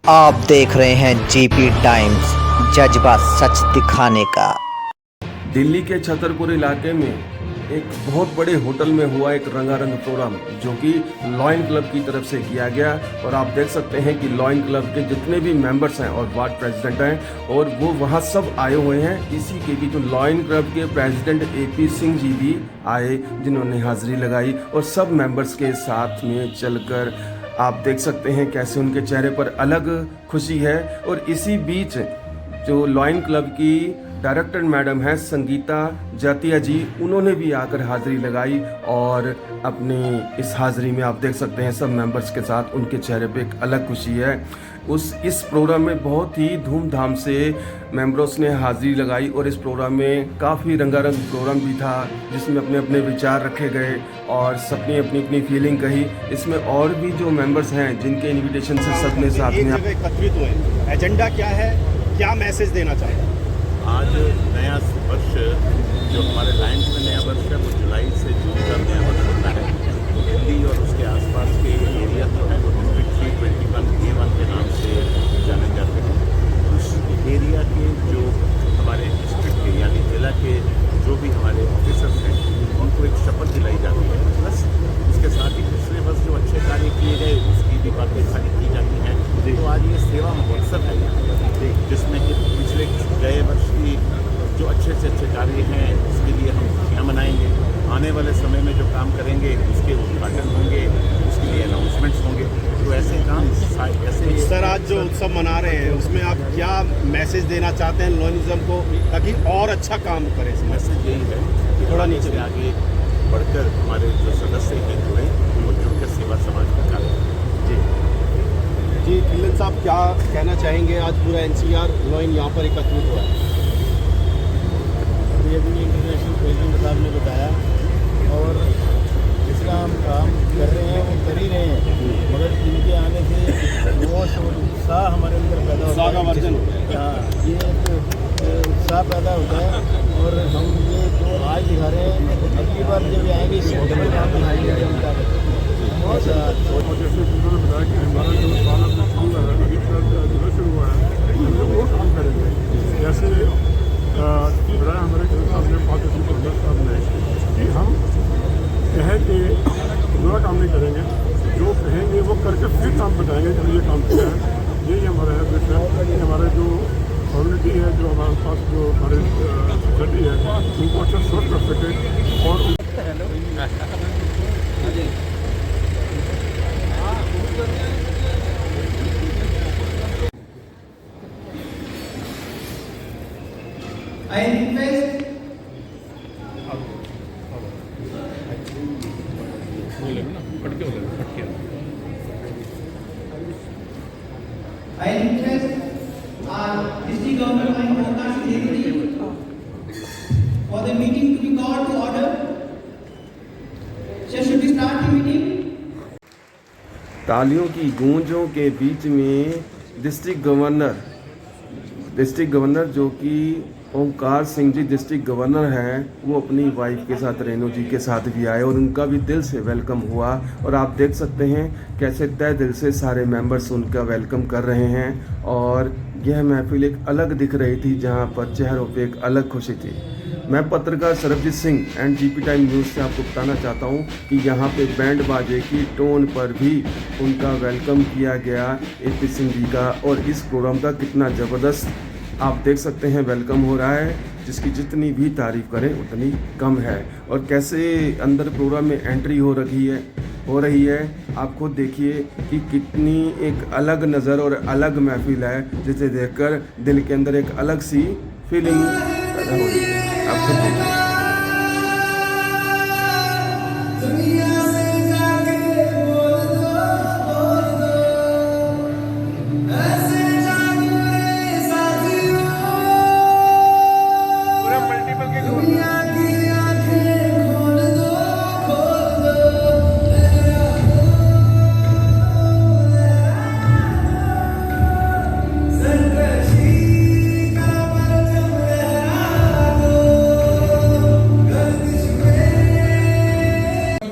आप देख रहे हैं जीपी टाइम्स, जज्बा सच दिखाने का। दिल्ली के छतरपुर इलाके में एक बहुत बड़े होटल में हुआ एक रंगारंग प्रोग्राम जो कि लॉयन क्लब की तरफ से किया गया। और आप देख सकते हैं कि लॉयन क्लब के जितने भी मेंबर्स हैं और वार्ड प्रेसिडेंट हैं और वो वहाँ सब आए हुए हैं। इसी के बीच में लॉयन क्लब के प्रेसिडेंट AP सिंह जी भी आए, जिन्होंने हाजिरी लगाई और सब मेंबर्स के साथ में चलकर आप देख सकते हैं कैसे उनके चेहरे पर अलग खुशी है। और इसी बीच जो लॉयन क्लब की डायरेक्टर मैडम है संगीता जातिया जी, उन्होंने भी आकर हाजिरी लगाई और अपनी इस हाजिरी में आप देख सकते हैं सब मेंबर्स के साथ उनके चेहरे पे एक अलग खुशी है। इस प्रोग्राम में बहुत ही धूमधाम से मेंबर्स ने हाजिरी लगाई और इस प्रोग्राम में काफ़ी रंगारंग प्रोग्राम भी था, जिसमें अपने अपने विचार रखे गए और सबने अपनी अपनी फीलिंग कही। इसमें और भी जो मेंबर्स हैं जिनके इन्विटेशन से सबने साथ में एकत्रित हुए, एजेंडा क्या है, क्या मैसेज देना चाहते हैं? आज नया वर्ष जो हमारे लाइन्स में नया वर्ष है वो जुलाई से जून का नया वर्ष होता है। दिल्ली और उसके आसपास के एरिया जो है वो डिस्ट्रिक्ट 321A1 के नाम से जाने जाते हैं। उस एरिया के जो हमारे डिस्ट्रिक्ट के यानी जिला के जो भी हमारे ऑफिसर्स हैं उनको एक शपथ दिलाई जाती है। प्लस उसके साथ ही पिछले वर्ष जो अच्छे कार्य किए गए उसकी भी बातें सारी की जाती हैं। तो आज ये सेवा महोत्सव है जिसमें कि पिछले गए वर्ष की जो अच्छे से अच्छे कार्य हैं उसके लिए हम खुशियाँ मनाएंगे। आने वाले समय में जो काम करेंगे उसके उद्घाटन होंगे, उसके लिए अनाउंसमेंट्स होंगे। तो ऐसे काम ऐसे सर आज जो उत्सव मना रहे हैं उसमें आप क्या मैसेज देना चाहते हैं लॉयनिज्म को, ताकि और अच्छा काम करें? मैसेज यही है कि थोड़ा नीचे आगे बढ़कर हमारे जो सदस्य हैं जुड़े वो जुड़कर सेवा समाज का कार्य करें। जी खिल्लन साहब क्या कहना चाहेंगे? आज पूरा NCR लॉयन यहाँ पर एकत्रित हुआ है। अभी इंटरनेशनल प्रेसिडेंट साहब ने बताया और जिसका हम काम कर रहे हैं वो कर ही रहे हैं, मगर इनके आने से जोश और उत्साह हमारे अंदर पैदा होता है। हाँ, ये एक उत्साह पैदा होता है और हम ये जो आज दिखा रहे हैं अगली बार जब आएंगे इस होटल में काम बनाएंगे उनका ऐसा। और जैसे उन्होंने बताया कि हमारा जो भारत में चल रहा है अभी जो शुरू हुआ है वो काम करेंगे। जैसे बताया हमारे साहब ने पाकिस्तान साहब ने कि हम कह के पूरा काम नहीं करेंगे, जो कहेंगे वो करके फिर काम बताएंगे कि ये काम किया है। यही हमारा है विषय। हमारे जो कम्युनिटी है, जो हमारे पास जो हमारे सोसाइटी है, उनको अच्छा सर्व कर सके। और I request our district government and Homecast Secretary for the meeting to be called to order. So should we start the meeting? तालियों की गूंजों के बीच में डिस्ट्रिक्ट गवर्नर जो कि ओमकार सिंह जी डिस्ट्रिक्ट गवर्नर हैं, वो अपनी वाइफ के साथ रेणु जी के साथ भी आए और उनका भी दिल से वेलकम हुआ। और आप देख सकते हैं कैसे तय दिल से सारे मेंबर्स उनका वेलकम कर रहे हैं। और यह महफिल एक अलग दिख रही थी जहां पर चेहरों पे एक अलग खुशी थी। मैं पत्रकार Sarabjit Singh and GP time news से आपको बताना चाहता हूं कि यहां पे बैंड बाजे की टोन पर भी उनका वेलकम किया गया AP सिंह जी का। और इस प्रोग्राम का कितना ज़बरदस्त आप देख सकते हैं वेलकम हो रहा है, जिसकी जितनी भी तारीफ़ करें उतनी कम है। और कैसे अंदर प्रोग्राम में एंट्री हो रही है आप खुद देखिए कि कितनी एक अलग नज़र और अलग महफिल है, जिसे देखकर दिल के अंदर एक अलग सी फीलिंग पैदा हो रही है। आप खुद देखिए।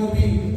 will be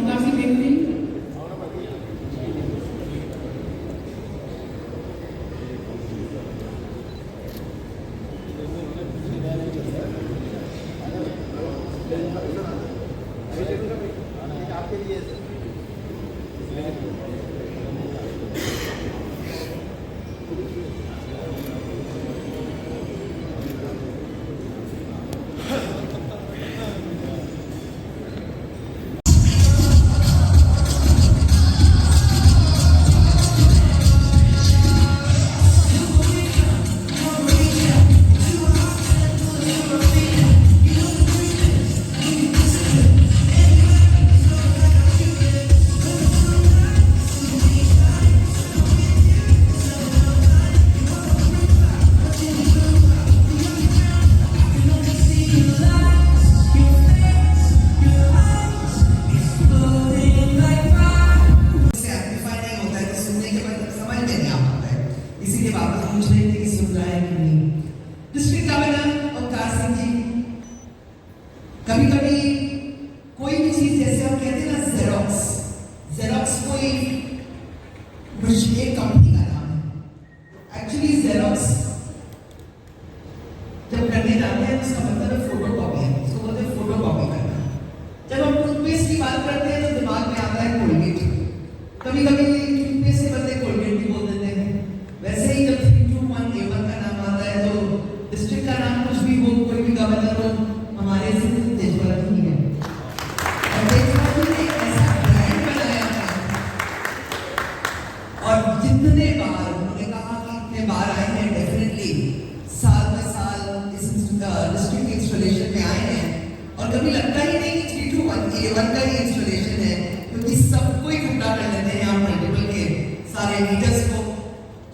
मोहतासी बेगमी। इसीलिए वापस पूछ रही थी कि सुन रहा है कि नहीं। डिस्ट्रिक्ट गवर्नर अवतार सिंह जी, कभी कभी कोई भी चीज जैसे हम कहते हैं ना जेरोक्स, जेरोक्स कोई एक कंपनी का नाम है। एक्चुअली जेरोक्स जब करने जाते हैं उसका मतलब है फोटो कॉपी है, उसको बोलते हैं फोटो कॉपी करना। जब हम टूथपेस्ट की बात करते हैं तो दिमाग में आता है कोलगेट, कभी कभी टूथपेस्ट के बदले कोलगेट भी बोल देते हैं। वैसे ही जब 321A1 का नाम आता है तो डिस्ट्रिक्ट का नाम कुछ भी हो, कोई भी गवर्नर हो, हमारे से देशभक्त ही है। और देशभक्त ने ऐसा ब्रांड बनाया है और जितने बार उन्होंने कहा कि इतने बार आए हैं, डेफिनेटली साल में साल इस डिस्ट्रिक्ट इंस्टॉलेशन में आए हैं और कभी लगता ही नहीं कि 321A1 का ही इंस्टॉलेशन है, क्योंकि सबको इकट्ठा कर लेते हैं यहाँ मल्टीपल के सारे लीडर्स को।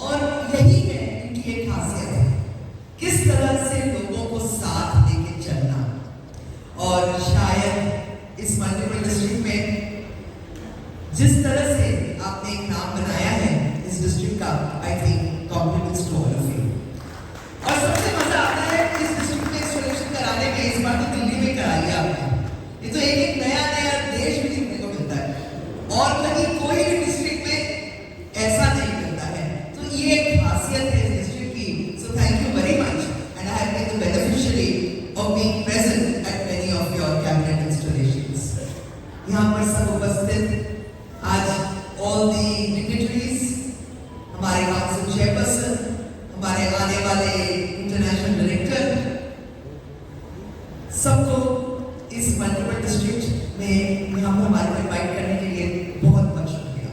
और यही है इनकी एक खासियत है, किस तरह से लोगों को साथ लेके चलना। और शायद इस मल्टीपल डिस्ट्रिक्ट में जिस तरह से आपने एक नाम बनाया है इस डिस्ट्रिक्ट का, I think compliments to all of you. और सबसे मजा आता है इस डिस्ट्रिक्ट में इंस्टॉलेशन कराने में, इस बार तो दिल्ली में करा लिया आपने। ये तो एक नया नया देश भी देखने को मिलता है और कहीं कोई भी डिस्ट्रिक्ट में ऐसा नहीं मिलता है। तो ये एक खासियत है इस डिस्ट्रिक्ट की। So thank you very much and I have been the beneficiary of being present at many of your cabinet installations. यहाँ पर सब उपस्थित आज ऑल दी डिग्निटरीज, हमारे काउंसिल चेयरपर्सन, हमारे आने वाले इंटरनेशनल डायरेक्टर, सबको इस मल्टीपल डिस्ट्रिक्ट में यहाँ पर हमारे को इन्वाइट करने के लिए बहुत बहुत शुक्रिया।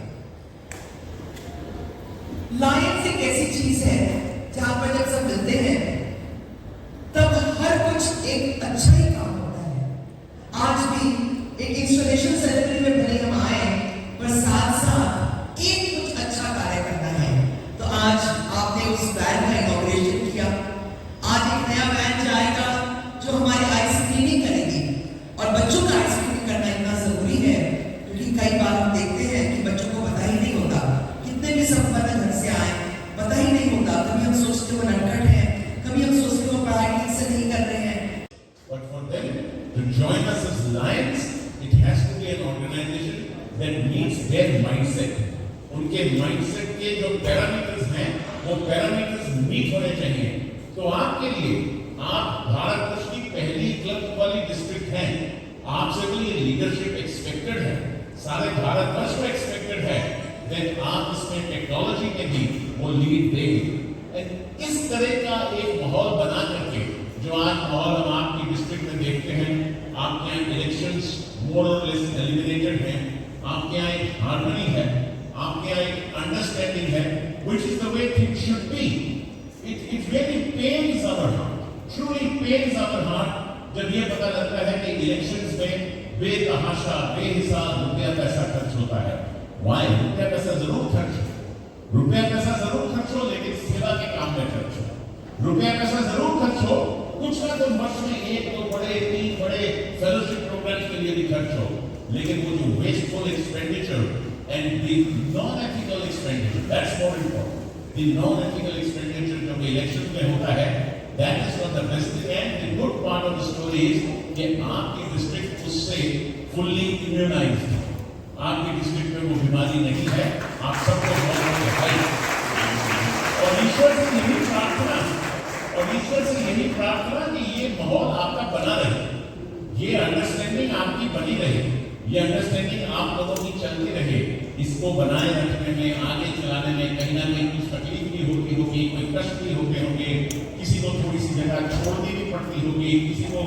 लायंस एक ऐसी चीज है जहां पर जब सब मिलते हैं तब हर कुछ एक अच्छा ही काम होता है। आज भी एक इंस्टॉलेशन सेरेमनी में भले हम आए पर साथ साथ एक कुछ अच्छा कार्य करना है। तो आज आपने उस वैन का इनॉग्रेशन किया। आज एक नया वैन जाएगा जो हमारे आईज क्लीनिंग करेगी और बच्चों का आईज क्लीनिंग करना इतना जरूरी है क्योंकि कई बार हम देखते हैं कि बच्चों को पता ही नहीं होता, कितने भी संपन्न घर से आए पता ही नहीं होता। कभी हम सोचते हो नटखट है, कभी हम सोचते हो पढ़ाई ठीक से नहीं कर रहे हैं। But for them to join us as Lions, it has to be an organization that meets their mindset. उनके mindset के जो पैरामीटर्स हैं वो पैरामीटर्स मीट होने चाहिए। तो आपके लिए, आप भारतवर्ष की पहली क्लब वाली डिस्ट्रिक्ट हैं, आपसे तो ये लीडरशिप एक्सपेक्टेड है, सारे भारतवर्ष में एक्सपेक्टेड है। देन आप इसमें टेक्नोलॉजी में भी वो लीड देंगे। इस तरह का एक माहौल बना करके जो आज माहौल हम आपकी डिस्ट्रिक्ट में देखते हैं, आपके यहाँ इलेक्शंस मोर और लेस एलिमिनेटेड हैं, आपके यहाँ एक हार्मनी है, आपके यहाँ एक अंडरस्टैंडिंग है, which is the way things should be. It really pains our heart, truly pains our heart जब ये पता लगता है कि इलेक्शंस में बेतहाशा बेहिसाब रुपया पैसा खर्च होता है। Why? रुपया पैसा जरूर खर्च हो, रुपया पैसा जरूर खर्च हो, लेकिन सेवा के काम में खर्च हो। रुपया पैसा जरूर खर्च हो, कुछ ना कुछ वर्ष में 1-2 बड़े 3 बड़े फेलोशिप प्रोग्राम्स के लिए भी खर्च हो, लेकिन वो जो wasteful expenditure and the non ethical expenditure, that's more important. The non ethical expenditure जो इलेक्शन में होता है, that is not the best thing. And the good part of the story is कि आपकी डिस्ट्रिक्ट उससे फुल्ली इम्यूनाइज्ड है। आपके district में वो बीमारी नहीं है। आप सबको बहुत बहुत बधाई और ईश्वर से यही प्रार्थना कि ये माहौल आपका बना रहे, ये अंडरस्टैंडिंग आपकी बनी रहे, ये अंडरस्टैंडिंग आप लोगों की चलती रहे। इसको बनाए रखने में, आगे चलाने में कहीं ना कहीं कुछ तकलीफ भी होती होगी, कोई कष्ट भी होते होंगे, किसी को थोड़ी सी जगह छोड़नी भी पड़ती होगी, किसी को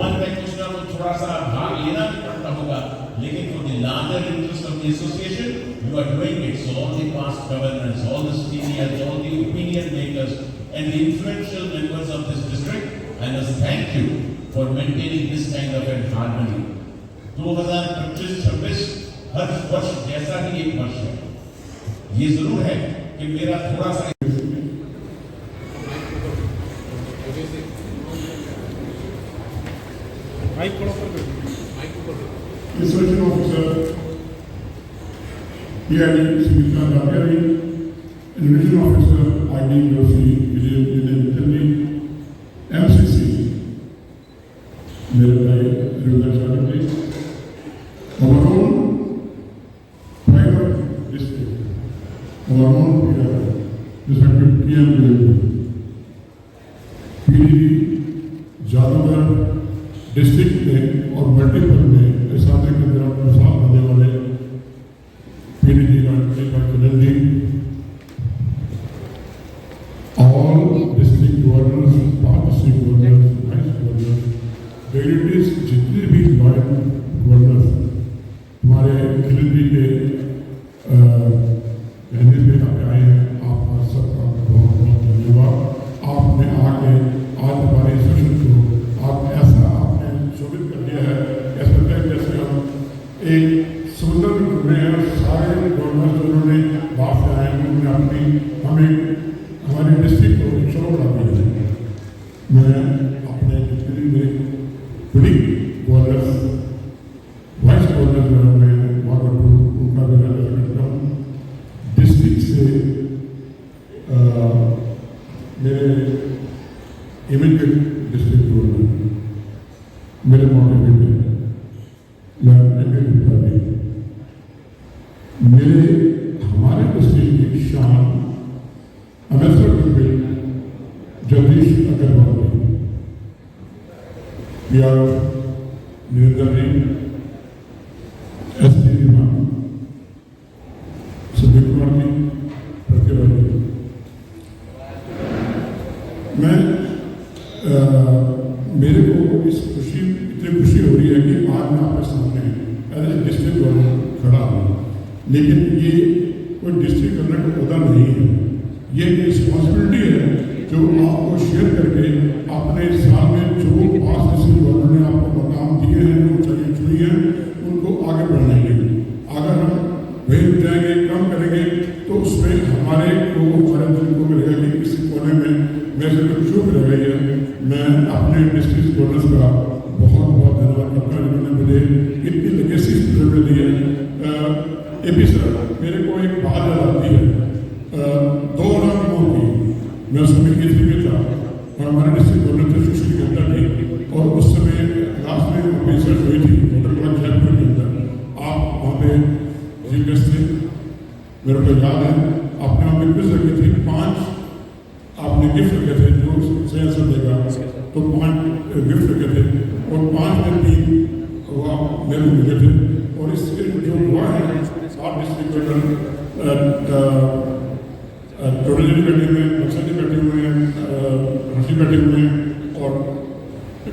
मन में कुछ ना कुछ थोड़ा सा भाग लेना भी पड़ता होगा, लेकिन for the larger interest of the association you are doing it. So all the past governors, all the seniors, all the opinion makers and the influential members of this district, I must thank you for maintaining this kind of a harmony. 2025-26 हर वर्ष जैसा ही एक वर्ष है। ये जरूर है कि मेरा थोड़ा सा Research officer PID Smita Ravyari, Division Officer IDOC Vijay MCC मेरे भाई Rudra Chaudhary, overall private district, overall respected PM PDD जादूगर डिस्ट्रिक्ट में और मल्टीपल में ऐसा के अंदर प्रसाद होने वाले PDD all district governors, district governors, vice governors, dignitaries, जितने भी लॉयल गवर्नर्स हमारे खिलजी के कहने पे आए हैं, आपका सबका बहुत बहुत धन्यवाद। आपने आके आज हमारे सेशन को आप ऐसा आपने शोभित कर दिया है, ऐसा लगता है जैसे हम एक समुद्र में घूमे हैं। सारे गवर्नर्स उन्होंने बाहर से आए, उन्होंने अपनी हमें हमारे डिस्ट्रिक्ट को शोर बना दिया है। मैं अपने जितने में बड़ी गवर्नर्स, वाइस गवर्नर्स में उनका भी मैं करता हूँ। डिस्ट्रिक्ट से मेरे इमीडिएट डिस्ट्रिक्ट गवर्नर मेरे मोटिवेट है, मेरे हमारे डिस्ट्रिक्ट की शान अमृतसर डिस्ट्रिक्ट जगदीश अग्रवाल जी, निरंजन जी, SD विभाग संदीप कुमार जी, प्रतिभा जी। मैं मेरे को इस इतनी खुशी हो रही है कि आज मैं आपके सामने एज ए डिस्ट्रिक्ट गवर्नर खड़ा हूँ, लेकिन ये कोई डिस्ट्रिक्ट गवर्नर का पौधा नहीं है, ये रिस्पॉन्सिबिलिटी है जो आपको शेयर करके अपने साल में जो 5 डिस्ट्रिक्ट गवर्नर ने आपको मकाम दिए हैं, जो ऊंचाइयाँ छुई हैं, उनको आगे बढ़ाएंगे। अगर हम वही जाएंगे, काम करेंगे, तो उसमें हमारे को हमारे दिल को मिलेगा कि किसी कोने में मेरे को चूक रह गई है। मैं अपने डिस्ट्रिक्ट गवर्नर्स का बहुत बहुत धन्यवाद करता हूँ, जिन्होंने मुझे इतनी लेगेसी दी है। AP सर, मेरे को एक बात याद आती है, 2 राउंड की मैं उस समय केसरी में था और हमारे डिस्ट्रिक्ट गवर्नर थे सुशील गंदा जी, और उस समय लास्ट में रिसर्च हुई थी होटल क्लब जयपुर के अंदर। आप वहाँ पे चीफ गेस्ट थे, मेरे को याद है। आपने वहाँ पे क्विज रखी थी, 5 आपने गिफ्ट रखे थे, जो सही आंसर देगा तो 5 गिफ्ट रखे थे, और 5 में 3 वो मेरे को मिले थे। और इसके जो हुआ है, आप डिस्ट्रिक्ट टूरिज्म बैठे हुए हैं, नक्सली बैठे हुए हैं, हंसी बैठे हुए हैं और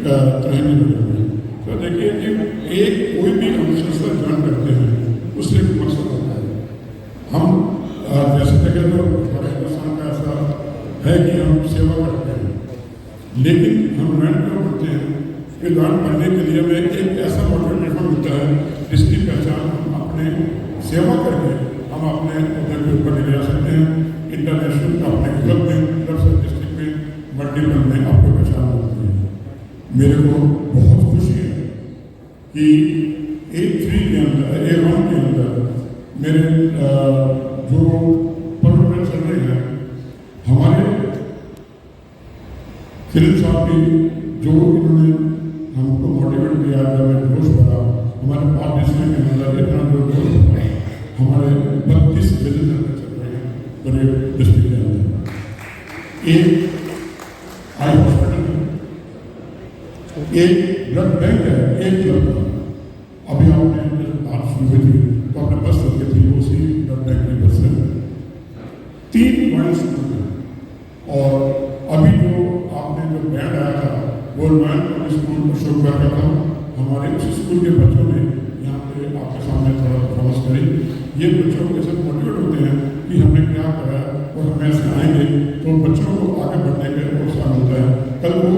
तहनी बैठे हुए हैं। तो देखिए कि एक कोई भी हम संस्था ज्वाइन करते हैं, उससे एक मकसद होता है। हम जैसे देखें तो हमारे हिंदुस्तान का ऐसा है कि हम सेवा करते हैं, लेकिन हम ज्वाइन क्यों करते हैं कि ज्वाइन करने के लिए हमें एक ऐसा मोटिवेशन मिलता है जिसकी पहचान हम अपने सेवा करके हम अपने के ऊपर ले जा सकते हैं। इंटरनेशनल अपने क्लब में, क्लब से डिस्ट्रिक्ट में, मल्टीपल में आपको पहचान होती है। मेरे को बहुत खुशी है कि A3 के अंदर, A1 के अंदर मेरे जो परफॉर्मेंस चल रहे हैं, हमारे खिलजी साहब की जो इन्होंने हमको मोटिवेट किया, हमें जोश भरा, हमारे पार्ट डिस्ट्रिक्ट के अंदर इतना जो जोश हमारे 32 विजिट चल रहे हैं पूरे डिस्ट्रिक्ट के अंदर। एक आई हॉस्पिटल है, एक ब्लड बैंक है, एक क्लब है। अभी आपने बात शुरू हुई थी तो आपने बस रखी थी, उसी ब्लड बैंक की बस है। 3 लॉयन स्कूल है और अभी जो आपने जो बैंड आया था वो लॉयन पब्लिक स्कूल अशोकनगर का था। हमारे उसी स्कूल के बच्चों ने यहाँ पे आपके सामने थोड़ा परफॉर्मेंस करी। ये बच्चों को ऐसे मोटिवेट होते हैं कि हमने क्या करा और हम ऐसे आएंगे तो बच्चों को आगे बढ़ने का प्रोत्साहन होता है। कल को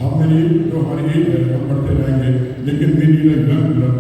हमारी जो हमारी एज है हम बढ़ते रहेंगे, लेकिन we need a young blood